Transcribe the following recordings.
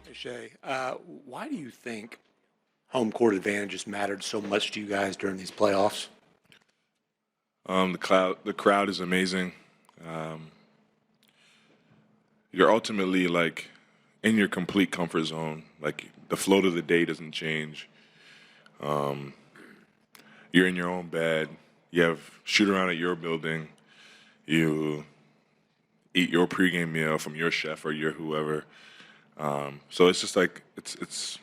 Hey, Shai, why do you think home court advantages mattered so much to you guys during these playoffs? The crowd is amazing. You're ultimately like in your complete comfort zone. Like the flow of the day doesn't change. You're in your own bed. You have shoot around at your building. You eat your pregame meal from your chef or your whoever. So it's just like it's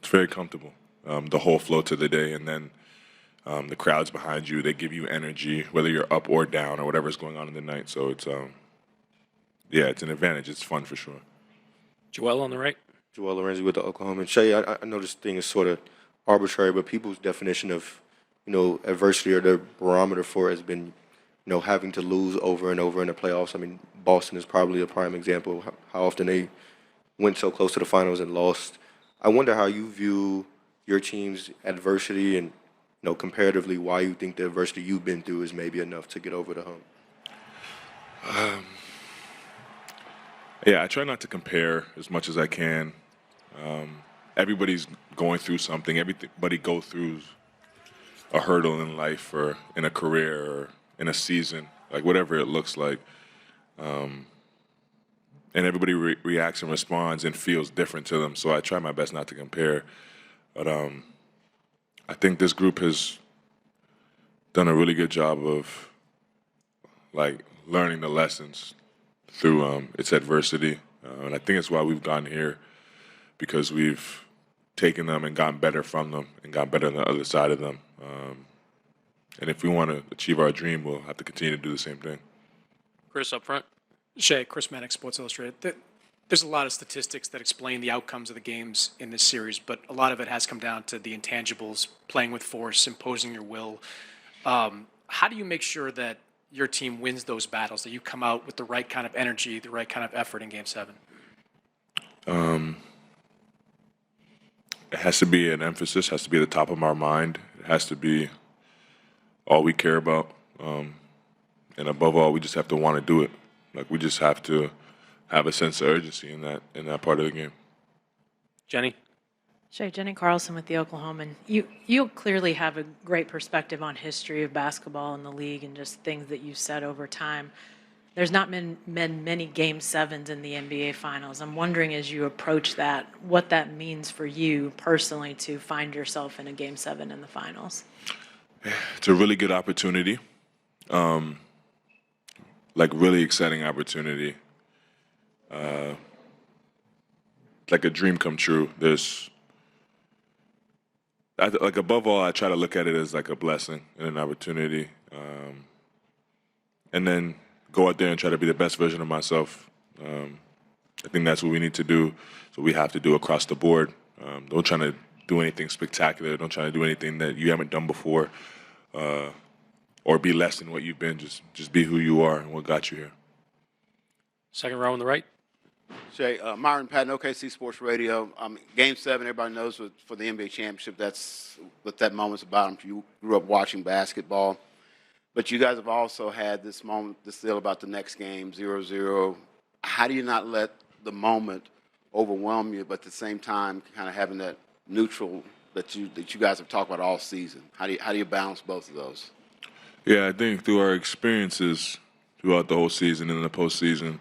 very comfortable. The whole flow to the day, and then the crowds behind you, they give you energy, whether you're up or down or whatever's going on in the night. So it's it's an advantage. It's fun for sure. Joel on the right. Joel Lorenzi with the Oklahoma. Shai, I know this thing is sort of arbitrary, but people's definition of, adversity or their barometer for it has been, having to lose over and over in the playoffs. I mean, Boston is probably a prime example of how often they went so close to the finals and lost. I wonder how you view your team's adversity and, comparatively, why you think the adversity you've been through is maybe enough to get over the hump. Yeah, I try not to compare as much as I can. Everybody's going through something. Everybody goes through a hurdle in life or in a career or in a season, like whatever it looks like. And everybody reacts and responds and feels different to them. So I try my best not to compare. But I think this group has done a really good job of like learning the lessons through its adversity. And I think it's why we've gotten here, because we've taken them and gotten better from them and gotten better on the other side of them. And if we want to achieve our dream, we'll have to continue to do the same thing. Chris up front. Shai, Chris Mannix, Sports Illustrated. There's a lot of statistics that explain the outcomes of the games in this series, but a lot of it has come down to the intangibles, playing with force, imposing your will. How do you make sure that your team wins those battles, that you come out with the right kind of energy, the right kind of effort in Game 7? It has to be an emphasis, has to be at the top of our mind. It has to be all we care about. And above all, we just have to want to do it. Like we just have to have a sense of urgency in that part of the game. Jenny? Shai, Jenny Carlson with the Oklahoman. You clearly have a great perspective on history of basketball in the league and just things that you've said over time. There's not been many Game 7s in the NBA Finals. I'm wondering, as you approach that, what that means for you personally to find yourself in a Game 7 in the Finals. It's a really good opportunity, like really exciting opportunity, like a dream come true. Like above all, I try to look at it as like a blessing and an opportunity, and then go out there and try to be the best version of myself. I think that's what we need to do. So we have to do across the board. Don't try to do anything spectacular. Don't try to do anything that you haven't done before, or be less than what you've been. Just be who you are and what got you here. Second row on the right. Shai, Myron Patton, OKC Sports Radio. Game 7, everybody knows for the NBA championship, that's what that moment's about. You grew up watching basketball. But you guys have also had this moment, this deal about the next game, 0-0. How do you not let the moment overwhelm you, but at the same time kind of having that neutral that you guys have talked about all season? How do you balance both of those? Yeah, I think through our experiences throughout the whole season and in the postseason,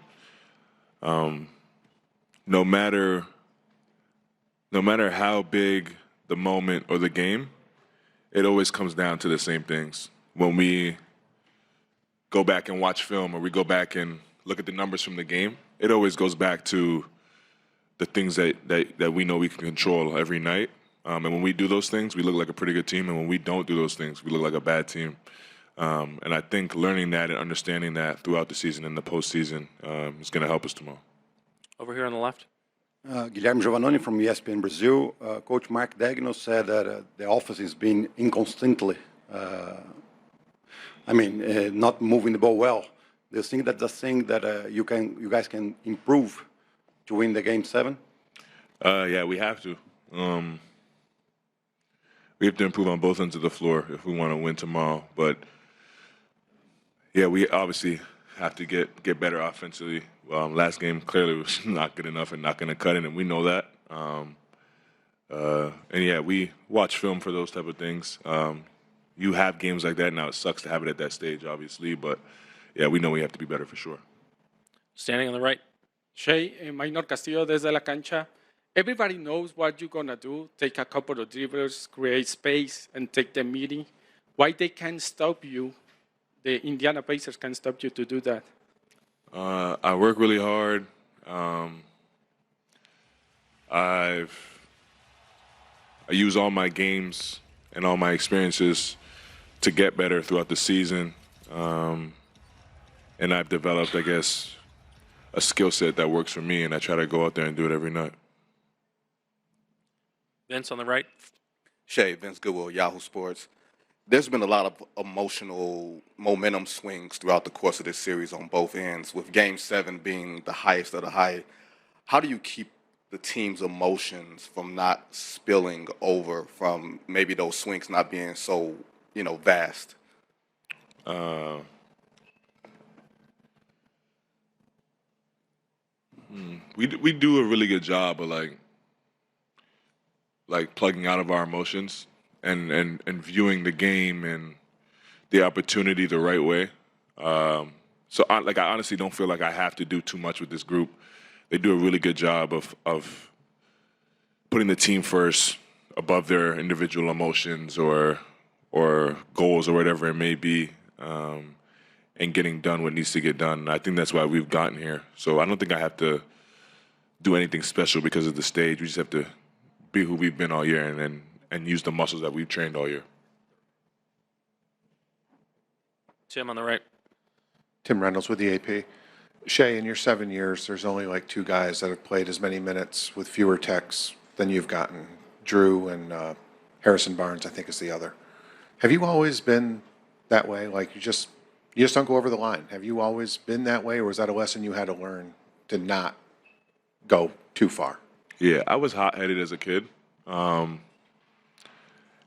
no matter how big the moment or the game, it always comes down to the same things. When we go back and watch film or we go back and look at the numbers from the game, it always goes back to the things that we know we can control every night. And when we do those things, we look like a pretty good team. And when we don't do those things, we look like a bad team. And I think learning that and understanding that throughout the season and the postseason is going to help us tomorrow. Over here on the left. Guilherme Giovannoni from ESPN Brazil. Coach Mark Daigneault said that the offense has been inconsistently, not moving the ball well. Do you think that's a thing that you guys can improve to win the Game 7? Yeah, we have to. We have to improve on both ends of the floor if we want to win tomorrow. But yeah, we obviously have to get better offensively. Last game clearly was not good enough and not going to cut it, and we know that. And yeah, we watch film for those type of things. You have games like that now. It sucks to have it at that stage, obviously, but yeah, we know we have to be better for sure. Standing on the right. Shai, Minor Castillo desde la cancha. Everybody knows what you're going to do. Take a couple of dribbles, create space, and take the meeting. Why they can't stop you? The Indiana Pacers can't stop you to do that. I work really hard. I use all my games and all my experiences to get better throughout the season. And I've developed, I guess, a skill set that works for me, and I try to go out there and do it every night. Vince on the right. Shai, Vince Goodwill, Yahoo Sports. There's been a lot of emotional momentum swings throughout the course of this series on both ends, with Game 7 being the highest of the high. How do you keep the team's emotions from not spilling over from maybe those swings not being so, vast? We do a really good job of like plugging out of our emotions and viewing the game and the opportunity the right way. So I honestly don't feel like I have to do too much with this group. They do a really good job of putting the team first above their individual emotions or goals or whatever it may be, and getting done what needs to get done. I think that's why we've gotten here. So I don't think I have to do anything special because of the stage. We just have to be who we've been all year and use the muscles that we've trained all year. Tim on the right. Tim Reynolds with the AP. Shai, in your 7 years, there's only like two guys that have played as many minutes with fewer techs than you've gotten. Drew and Harrison Barnes, I think, is the other. Have you always been that way? Like you just don't go over the line. Have you always been that way, or was that a lesson you had to learn to not go too far? Yeah, I was hot-headed as a kid. And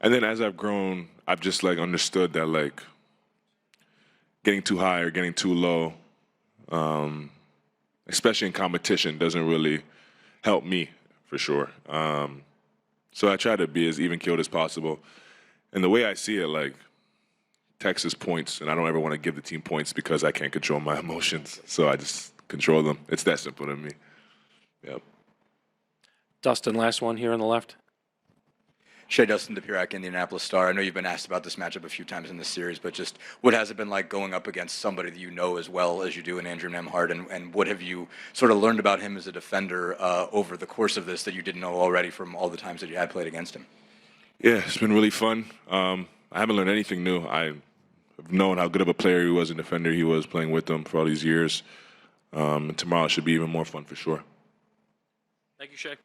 then as I've grown, I've just understood that getting too high or getting too low, especially in competition, doesn't really help me for sure. So I try to be as even-keeled as possible. And the way I see it, Texas points, and I don't ever want to give the team points because I can't control my emotions. So I just control them. It's that simple to me. Yep. Dustin, last one here on the left. Shai, Dustin DePirac, Indianapolis Star. I know you've been asked about this matchup a few times in this series, but just what has it been like going up against somebody that you know as well as you do in Andrew Nembhard, and what have you sort of learned about him as a defender over the course of this that you didn't know already from all the times that you had played against him? Yeah, it's been really fun. I haven't learned anything new. I've known how good of a player he was, a defender he was, playing with him for all these years. And tomorrow should be even more fun for sure. Thank you, Shai.